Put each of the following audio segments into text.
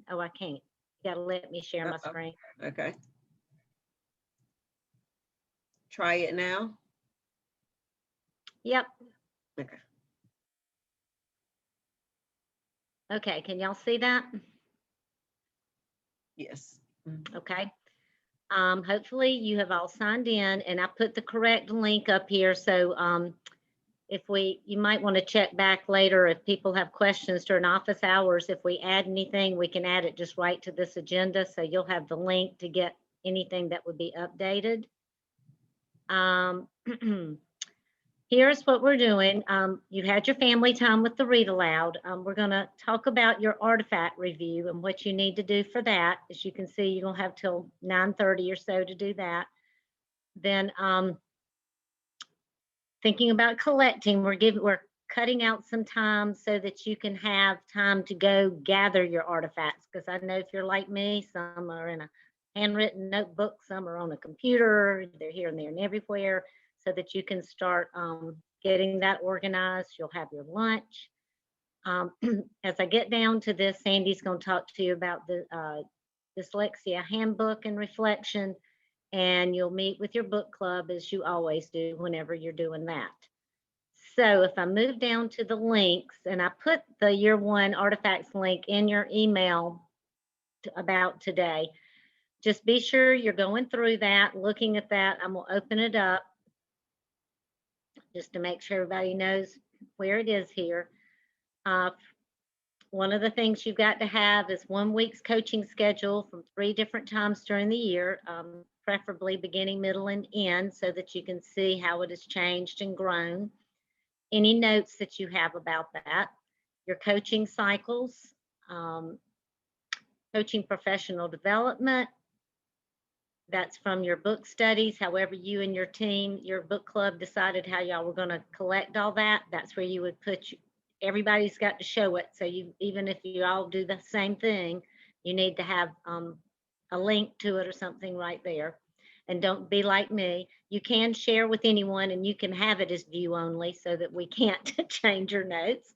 Oh, I can't. You gotta let me share my Uh-oh. screen. Okay. Try it now. Yep. Okay. Okay, can y'all see that? Yes. Okay. Hopefully you have all signed in, and I put the correct link up here. So you might want to check back later if people have questions during office hours. If we add anything, we can add it just right to this agenda. So you'll have the link to get anything that would be updated. Here's what we're doing. You've had your family time with the read aloud. We're going to talk about your artifact review and what you need to do for that. As you can see, you're going to have till 9:30 or so to do that. Then thinking about collecting, we're cutting out some time so that you can have time to go gather your artifacts. Because I know if you're like me, some are in a handwritten notebook, some are on a computer, they're here and there and everywhere, so that you can start getting that organized. You'll have your lunch. As I get down to this, Sandy's going to talk to you about the dyslexia handbook and reflection, and you'll meet with your book club as you always do whenever you're doing that. So if I move down to the links, and I put the year one artifacts link in your email about today, just be sure you're going through that, looking at that. I'm going to open it up just to make sure everybody knows where it is here. One of the things you've got to have is 1 week's coaching schedule from 3 different times during the year, preferably beginning, middle, and end, so that you can see how it has changed and grown. Any notes that you have about that, your coaching cycles, coaching professional development. That's from your book studies. However, you and your team, your book club decided how y'all were going to collect all that. That's where you would put, everybody's got to show it. So even if you all do the same thing, you need to have a link to it or something right there. And don't be like me. You can share with anyone, and you can have it as view only so that we can't change your notes.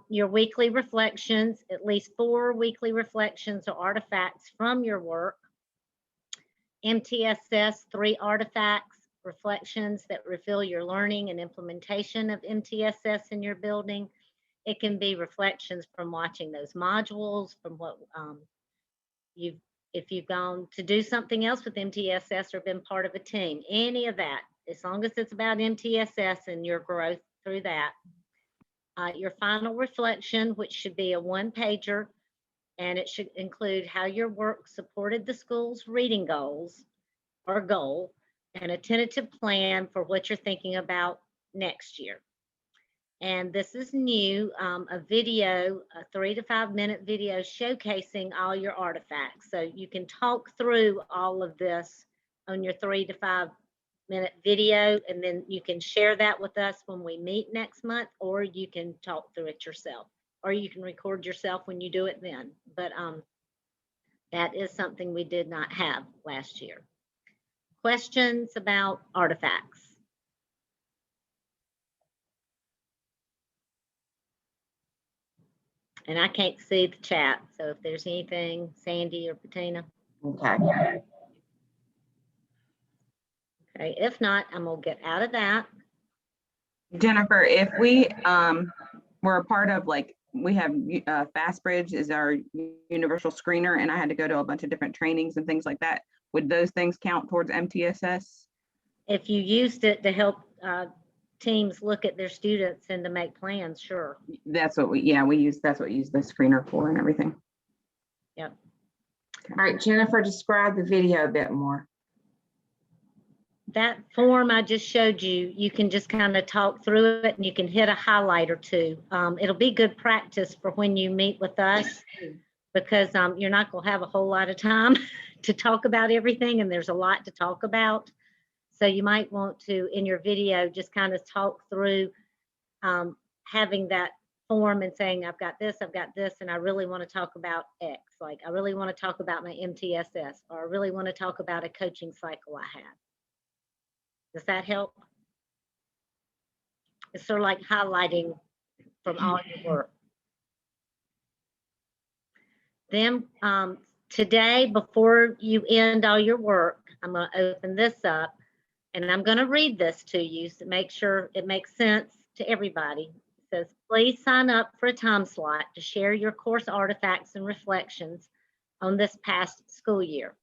Your weekly reflections, at least 4 weekly reflections or artifacts from your work. MTSS, 3 artifacts, reflections that reveal your learning and implementation of MTSS in your building. It can be reflections from watching those modules, from what if you've gone to do something else with MTSS or been part of a team, any of that, as long as it's about MTSS and your growth through that. Your final reflection, which should be a 1-pager, and it should include how your work supported the school's reading goals or goal, and a tentative plan for what you're thinking about next year. And this is new, a video, a 3 to 5 minute video showcasing all your artifacts. So you can talk through all of this on your 3 to 5 minute video, and then you can share that with us when we meet next month, or you can talk through it yourself, or you can record yourself when you do it then. But that is something we did not have last year. Questions about artifacts? And I can't see the chat, so if there's anything, Sandy or Bettina. Okay. Okay, if not, I'm gonna get out of that. Jennifer, if we were a part of, like, we have FastBridge is our universal screener, and I had to go to a bunch of different trainings and things like that, would those things count towards MTSS? If you used it to help teams look at their students and to make plans, sure. That's what we use. That's what we use the screener for and everything. Yep. Okay. All right, Jennifer, describe the video a bit more. That form I just showed you, you can just kind of talk through it, and you can hit a highlight or two. It'll be good practice for when you meet with us, because you're not going to have a whole lot of time to talk about everything, and there's a lot to talk about. So you might want to, in your video, just kind of talk through having that form and saying, I've got this, and I really want to talk about X. Like, I really want to talk about my MTSS, or I really want to talk about a coaching cycle I had. Does that help? It's sort of like highlighting from all your work. Then, today, before you end all your work, I'm going to open this up and I'm going to read this to you to make sure it makes sense to everybody. It says, please sign up for a time slot to share your course artifacts and reflections on this past school year.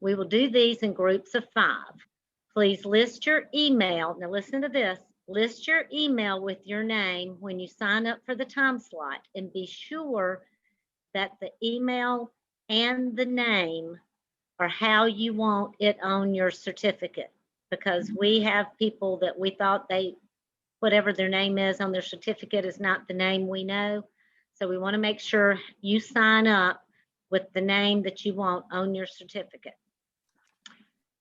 We will do these in groups of 5. Please list your email. Now listen to this. List your email with your name when you sign up for the time slot, and be sure that the email and the name are how you want it on your certificate, because we have people that we thought whatever their name is on their certificate is not the name we know. So we want to make sure you sign up with the name that you want on your certificate.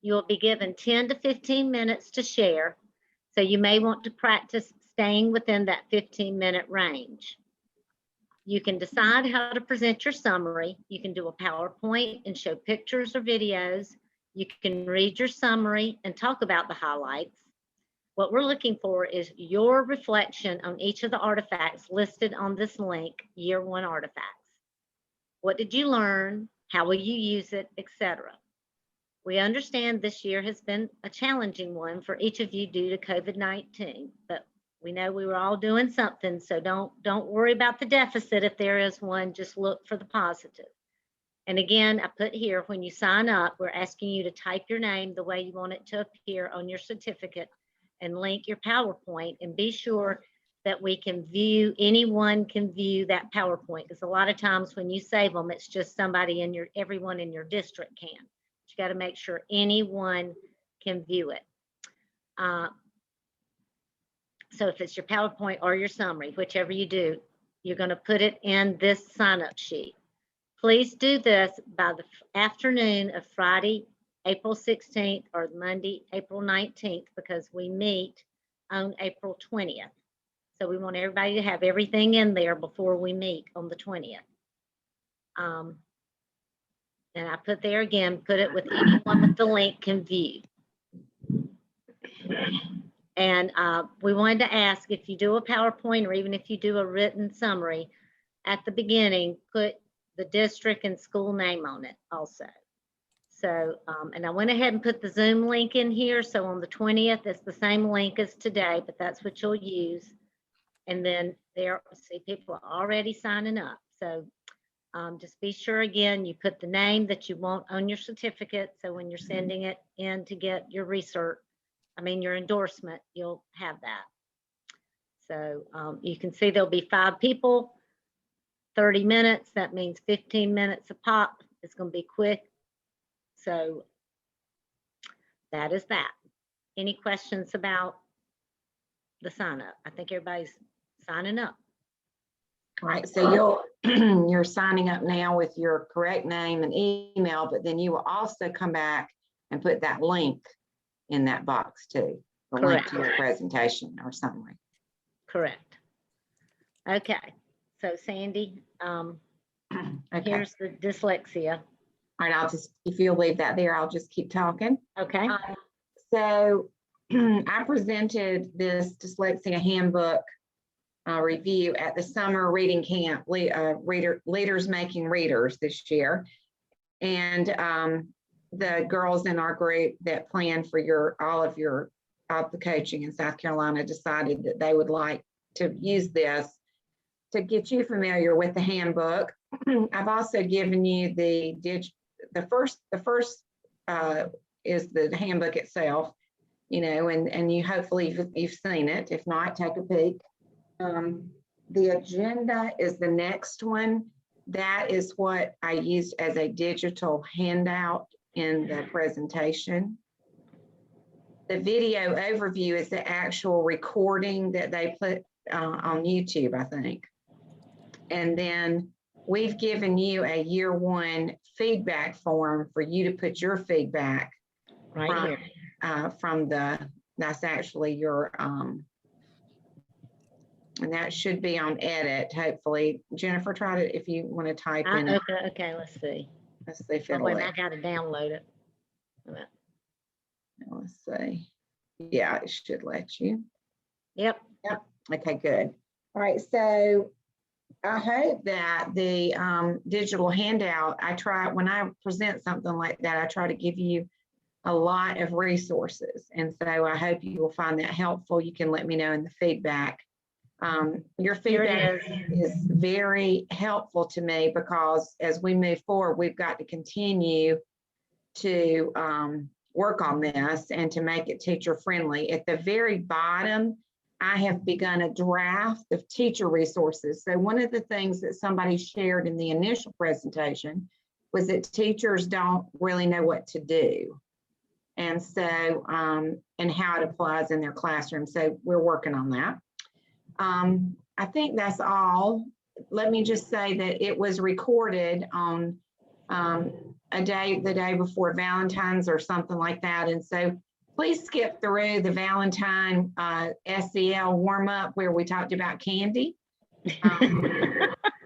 You'll be given 10 to 15 minutes to share, so you may want to practice staying within that 15-minute range. You can decide how to present your summary. You can do a PowerPoint and show pictures or videos. You can read your summary and talk about the highlights. What we're looking for is your reflection on each of the artifacts listed on this link, Year 1 artifacts. What did you learn? How will you use it, etc.? We understand this year has been a challenging one for each of you due to COVID-19, but we know we were all doing something, so don't worry about the deficit if there is one, just look for the positive. And again, I put here, when you sign up, we're asking you to type your name the way you want it to appear on your certificate and link your PowerPoint, and be sure that anyone can view that PowerPoint, because a lot of times when you save them, it's just everyone in your district can. You got to make sure anyone can view it. So if it's your PowerPoint or your summary, whichever you do, you're going to put it in this sign-up sheet. Please do this by the afternoon of Friday, April 16th, or Monday, April 19th, because we meet on April 20th. So we want everybody to have everything in there before we meet on the 20th. And I put there again, put it with anyone with the link can view. And we wanted to ask, if you do a PowerPoint or even if you do a written summary, at the beginning, put the district and school name on it also. So, and I went ahead and put the Zoom link in here. So on the 20th, it's the same link as today, but that's what you'll use. And then see, people are already signing up. So just be sure, again, you put the name that you want on your certificate. So when you're sending it in to get your your endorsement, you'll have that. So you can see there'll be 5 people, 30 minutes. That means 15 minutes a pop. It's going to be quick. So that is that. Any questions about the sign up? I think everybody's signing up. All right, so you're signing up now with your correct name and email, but then you will also come back and put that link in that box too, the link to your presentation or summary. Correct. Okay, so Sandy, Okay. here's the dyslexia. All right, if you'll leave that there, I'll just keep talking. Okay. So I presented this dyslexia handbook review at the summer reading camp, Leaders Making Readers this year. And the girls in our group that planned for all of the coaching in South Carolina decided that they would like to use this to get you familiar with the handbook. I've also given you the first is the handbook itself, and you hopefully you've seen it. If not, take a peek. The agenda is the next one. That is what I used as a digital handout in the presentation. The video overview is the actual recording that they put on YouTube, I think. And then we've given you a year 1 feedback form for you to put your feedback Right here. That's actually your, and that should be on edit, hopefully. Jennifer, try to, if you want to type in it. Okay, let's see. Let's see if Oh, it'll wait, let. I got to download it. Let's see. Yeah, it should let you. Yep. Okay, good. All right, so I hope that the digital handout, when I present something like that, I try to give you a lot of resources. And so I hope you will find that helpful. You can let me know in the feedback. Your Here it feedback is very helpful to me because as we move forward, we've got to continue to work on this and to make it teacher friendly. At the very bottom, I have begun a draft of teacher resources. So one of the things that somebody shared in the initial presentation was that teachers don't really know what to do. And so, and how it applies in their classroom. So we're working on that. I think that's all. Let me just say that it was recorded on the day before Valentine's or something like that. And so please skip through the Valentine SEL warm up where we talked about candy. Yeah,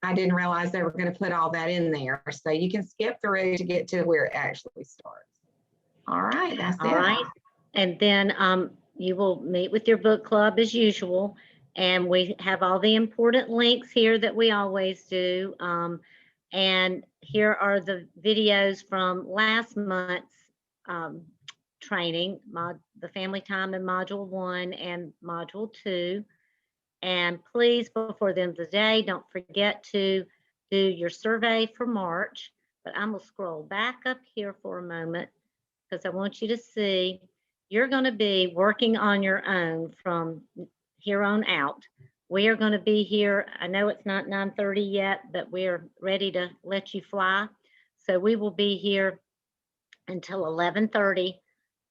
I didn't realize they were going to put all that in there. So you can skip through to get to where it actually starts. All right, that's it. All right. And then you will meet with your book club as usual. And we have all the important links here that we always do. And here are the videos from last month's training, the family time in module 1 and module 2. And please, before the end of the day, don't forget to do your survey for March. But I'm gonna scroll back up here for a moment because I want you to see you're going to be working on your own from here on out. We are going to be here. I know it's not 9:30 yet, but we're ready to let you fly. So we will be here until 11:30.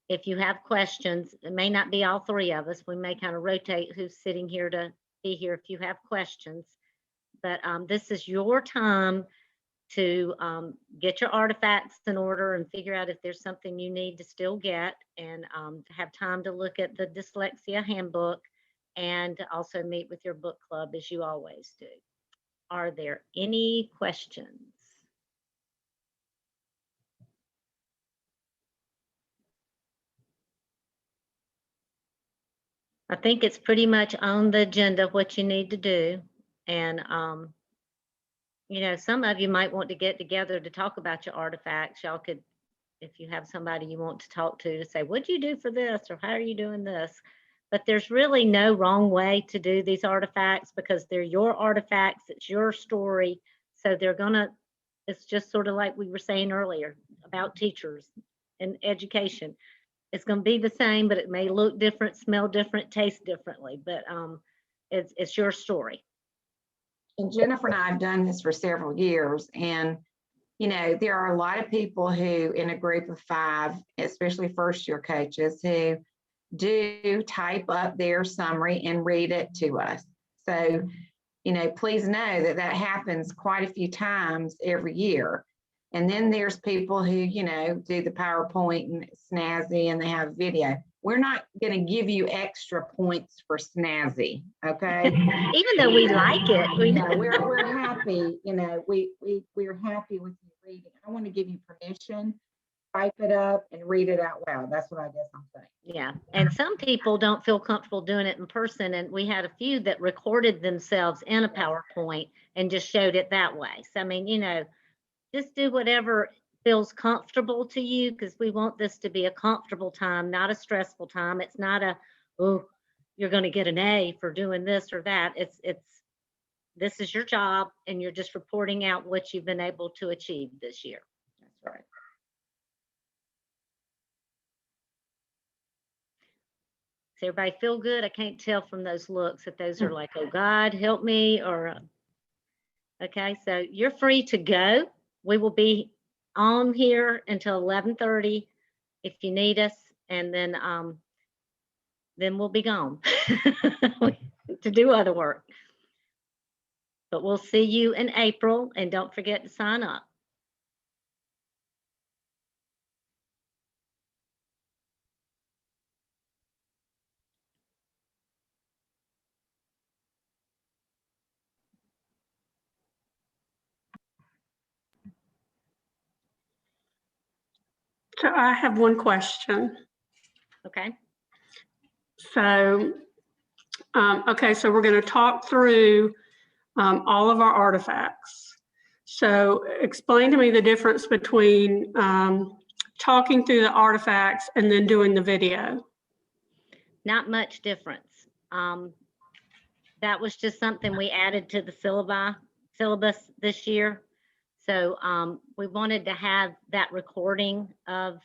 If you have questions, it may not be all 3 of us. We may kind of rotate who's sitting here to be here if you have questions. But this is your time to get your artifacts in order and figure out if there's something you need to still get, and to have time to look at the dyslexia handbook and to also meet with your book club as you always do. Are there any questions? I think it's pretty much on the agenda what you need to do. And you know, some of you might want to get together to talk about your artifacts. Y'all could, if you have somebody you want to talk to say, what'd you do for this? Or how are you doing this? But there's really no wrong way to do these artifacts because they're your artifacts. It's your story. So they're gonna, it's just sort of like we were saying earlier about teachers and education. It's gonna be the same, but it may look different, smell different, taste differently, but it's your story. And Jennifer and I have done this for several years. And, you know, there are a lot of people who in a group of 5, especially first year coaches, who do type up their summary and read it to us. So, you know, please know that that happens quite a few times every year. And then there's people who, you know, do the PowerPoint and snazzy and they have video. We're not going to give you extra points for snazzy, okay? Even though we like it, we're happy, you know, we're happy with you reading. I want to give you permission, type it up and read it out loud. That's what I guess I'm saying. yeah. And some people don't feel comfortable doing it in person. And we had a few that recorded themselves in a PowerPoint and just showed it that way. So, I mean, you know, just do whatever feels comfortable to you, because we want this to be a comfortable time, not a stressful time. It's not a, oh, you're going to get an A for doing this or that. It's this is your job and you're just reporting out what you've been able to achieve this year. That's right. Does everybody feel good? I can't tell from those looks if those are like, oh God, help me, or okay, so you're free to go. We will be on here until 11:30 if you need us, and then we'll be gone to do other work. But we'll see you in April, and don't forget to sign up. So I have one question. Okay. So Okay, so we're going to talk through all of our artifacts. So explain to me the difference between talking through the artifacts and then doing the video. Not much difference. That was just something we added to the syllabus this year. So we wanted to have that recording of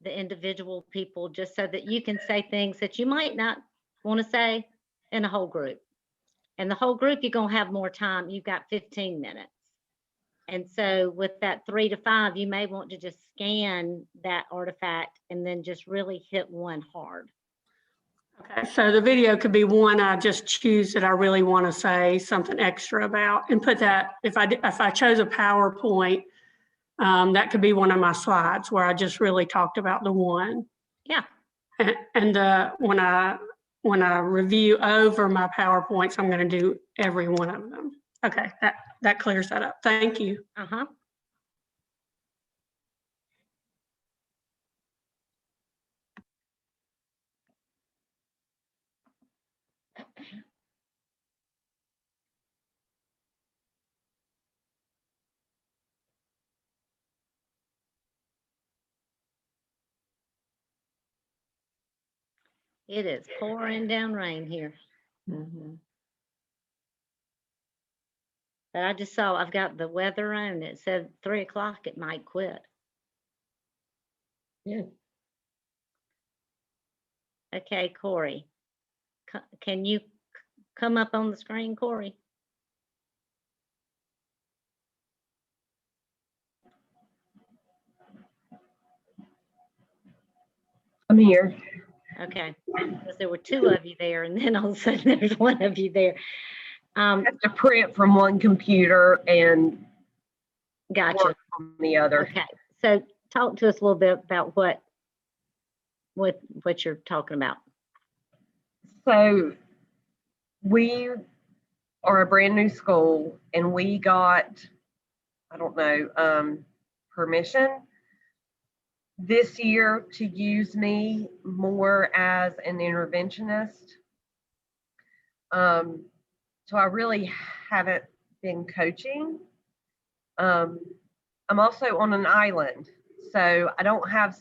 the individual people just so that you can say things that you might not want to say in a whole group. And the whole group, you're going to have more time. You've got 15 minutes. And so with that 3 to 5, you may want to just scan that artifact and then just really hit one hard. Okay, so the video could be one I just choose that I really want to say something extra about and put that, if I chose a PowerPoint, that could be one of my slides where I just really talked about the one. Yeah. And when I review over my PowerPoints, I'm going to do every one of them. Okay, that clears that up. Thank you. Uh-huh. It is pouring down rain here. Mhm. But I just saw, I've got the weather on. It said 3 o'clock it might quit. Yeah. Okay, Corey. Can you come up on the screen, Corey? I'm here. Okay, because there were 2 of you there and then all of a sudden there's 1 of you there. I have to print from one computer and Gotcha. work from the other. Okay, so talk to us a little bit about what you're talking about. So we are a brand new school and we got, I don't know, permission this year to use me more as an interventionist. So I really haven't been coaching. I'm also on an island, so I don't have